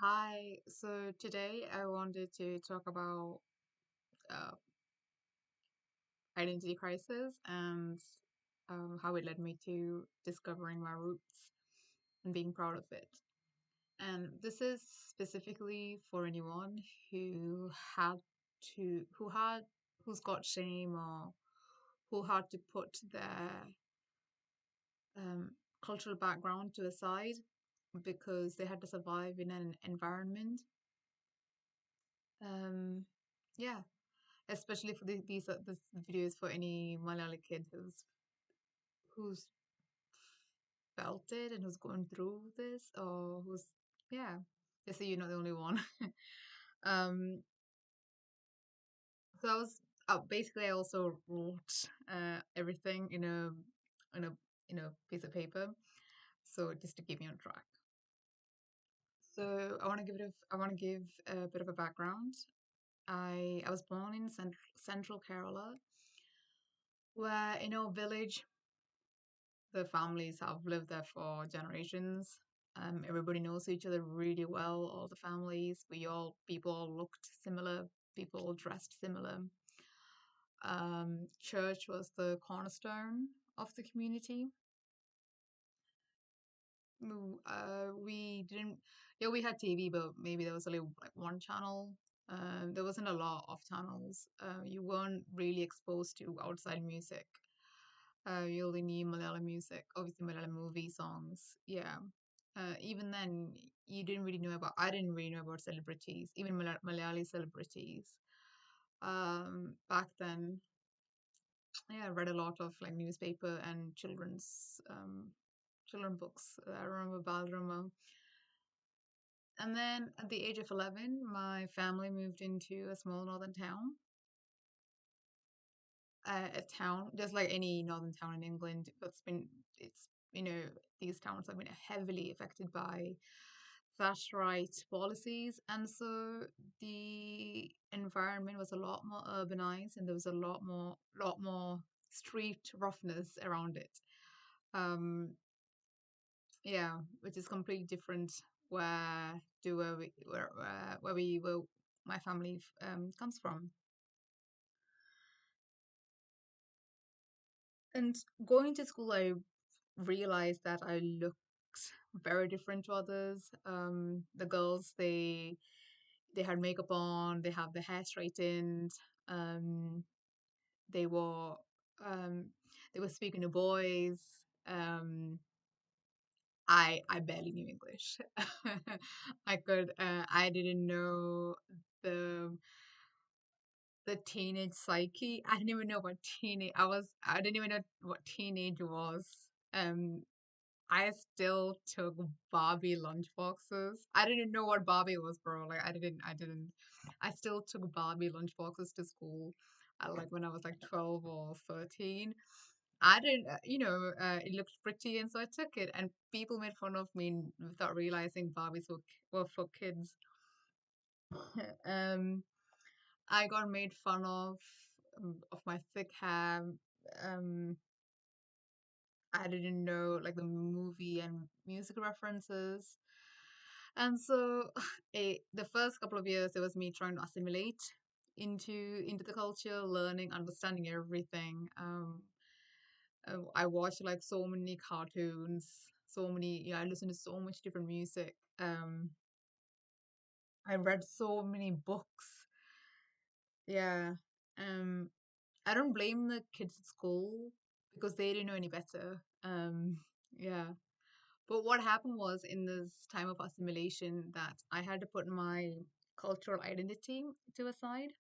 Hi, so today I wanted to talk about uh, identity crisis and how it led me to discovering my roots and being proud of it. And this is specifically for anyone who had who had, who's got shame or who had to put their um, cultural background to a side because they had to survive in an environment. Um, yeah, especially for these this videos for any Malayali kid who's felt it and who's going through this or who's yeah, just so you're not the only one. um, so I was basically I also wrote everything in a in a piece of paper, so just to keep me on track. So I want to give a bit of a background. I was born in central Kerala, where in a village the families have lived there for generations. Everybody knows each other really well, all the families. People all looked similar, people all dressed similar. Church was the cornerstone of the community. We didn't, yeah, we had TV, but maybe there was only like one channel. There wasn't a lot of channels. You weren't really exposed to outside music. You only knew Malayalam music, obviously Malayalam movie songs. Yeah. Even then, I didn't really know about celebrities, even Malayali celebrities. Back then, yeah, I read a lot of like newspaper and children books. I remember Balarama. And then at the age of 11, my family moved into a small northern town. A town, just like any northern town in England, it's, you know, these towns have been heavily affected by Thatcherite policies. And so the environment was a lot more urbanized and there was a lot more street roughness around it. Um, yeah, which is completely different where my family comes from. And going to school, I realized that I looked very different to others. The girls, they had makeup on, they have their hair straightened, um, they were um, they were speaking to boys. Um, I barely knew English. I didn't know the the teenage psyche. I didn't even know what teenage I didn't even know what teenage was. Um, I still took Barbie lunchboxes. I didn't know what Barbie was, bro. Like I didn't. I still took Barbie lunchboxes to school. Like when I was like 12 or 13. I didn't, it looked pretty, and so I took it. And people made fun of me without realizing Barbies were for kids. um, I got made fun of my thick hair. Um, I didn't know like the movie and music references. And so the first couple of years, it was me trying to assimilate into the culture, learning, understanding everything. I watched like so many cartoons, I listened to so much different music. I read so many books. Yeah. Um, I don't blame the kids at school because they didn't know any better. Yeah. But what happened was in this time of assimilation that I had to put my cultural identity to a side.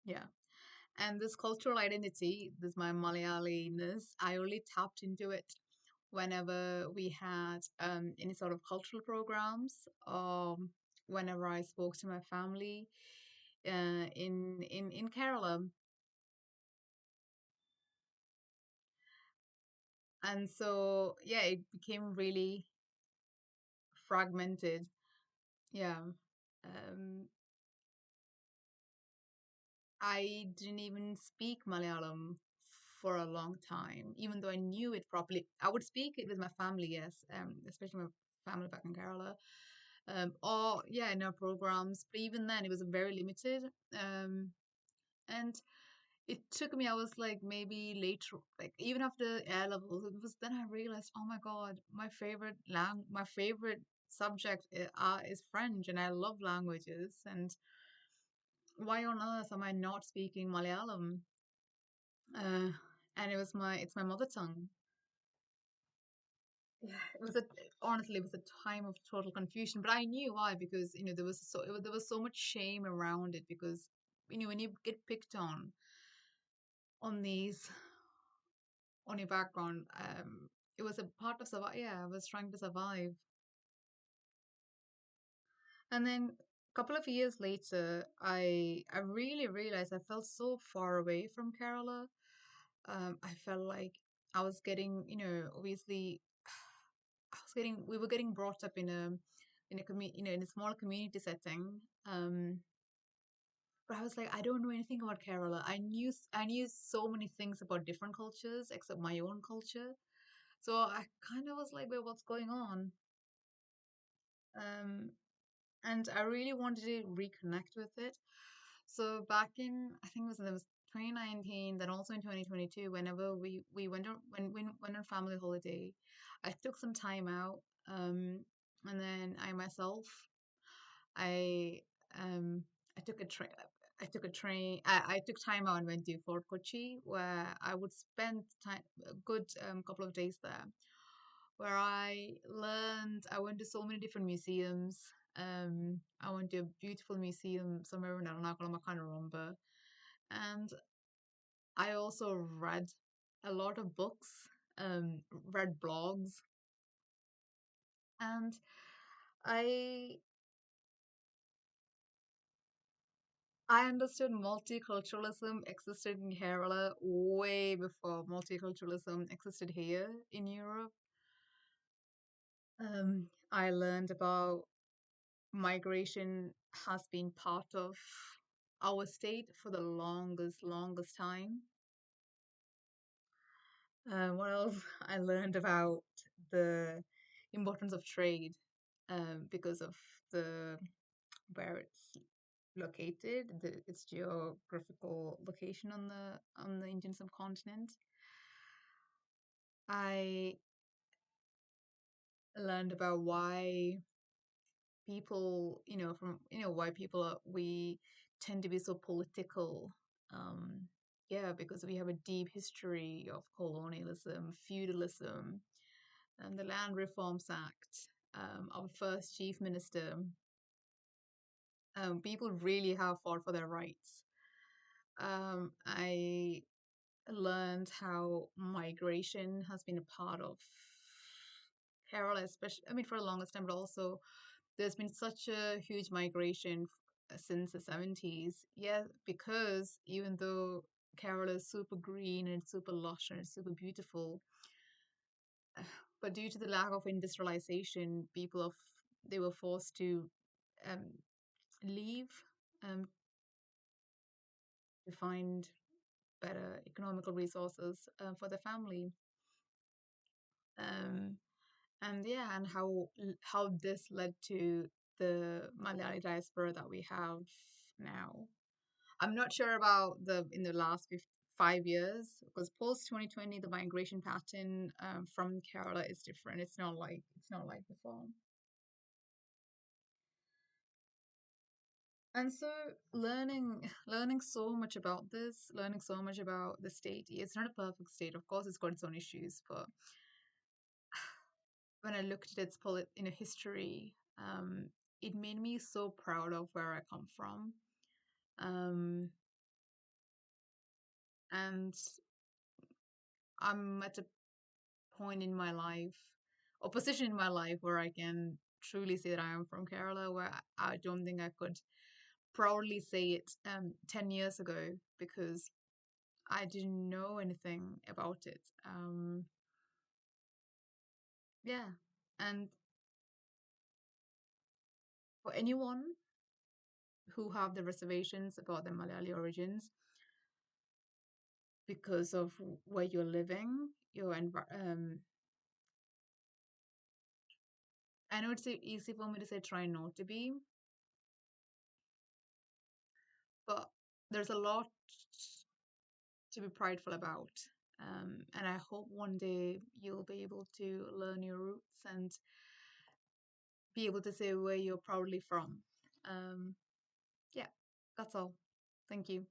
Yeah. And this cultural identity, this my Malayaliness, I only tapped into it whenever we had any sort of cultural programs or whenever I spoke to my family in Kerala. And so, yeah, it became really fragmented. Yeah. Um, I didn't even speak Malayalam for a long time, even though I knew it properly. I would speak it with my family, yes, especially family back in Kerala. Or yeah, in our programs, but even then it was very limited. Um, and it took me, I was like maybe later, like even after A levels, it was then I realized, oh my God, my favorite subject is French, and I love languages. And why on earth am I not speaking Malayalam? Uh, and it's my mother tongue. Yeah, it was a honestly, it was a time of total confusion, but I knew why, because there was so much shame around it, because when you get picked on these on your background, it was a part of survive. Yeah, I was trying to survive, and then a couple of years later, I really realized I felt so far away from Kerala. I felt like I was getting, obviously, we were getting brought up in a small community setting. But I was like, I don't know anything about Kerala. I knew so many things about different cultures except my own culture. So I kind of was like, wait, what's going on? Um, and I really wanted to reconnect with it. So back in, I think it was 2019, then also in 2022, whenever we went on when we went on family holiday, I took some time out, and then I um I took a train. I took a train. I took time out and went to Fort Kochi, where I would spend a good couple of days there, where I learned. I went to so many different museums. I went to a beautiful museum somewhere in Ernakulam, I can't remember. And I also read a lot of books, read blogs, and I I understood multiculturalism existed in Kerala way before multiculturalism existed here in Europe. I learned about migration has been part of our state for the longest time. What else? I learned about the importance of trade because of the where it's located, its geographical location on the Indian subcontinent. I learned about why people, why people we tend to be so political. Um, yeah, because we have a deep history of colonialism, feudalism, and the Land Reforms Act. Our first chief minister, people really have fought for their rights. I learned how migration has been a part of Kerala, especially, I mean, for the longest time, but also there's been such a huge migration since the 70s. Yeah, because even though Kerala is super green and super lush and it's super beautiful, but due to the lack of industrialization, they were forced to um, leave to find better economical resources for their family. Um, and yeah, and how this led to the Malayali diaspora that we have now. I'm not sure about the in the last 5 years, because post 2020 the migration pattern from Kerala is different. It's not like before. And so learning so much about this, learning so much about the state. It's not a perfect state, of course. It's got its own issues, but when I looked at its history, it made me so proud of where I come from. Um, and I'm at a point in my life, or position in my life, where I can truly say that I am from Kerala, where I don't think I could proudly say it 10 years ago, because I didn't know anything about it. Yeah. And for anyone who have the reservations about their Malayali origins because of where you're living, I know it's easy for me to say try not to be, but there's a lot to be prideful about. And I hope one day you'll be able to learn your roots and be able to say where you're proudly from. Yeah, that's all. Thank you.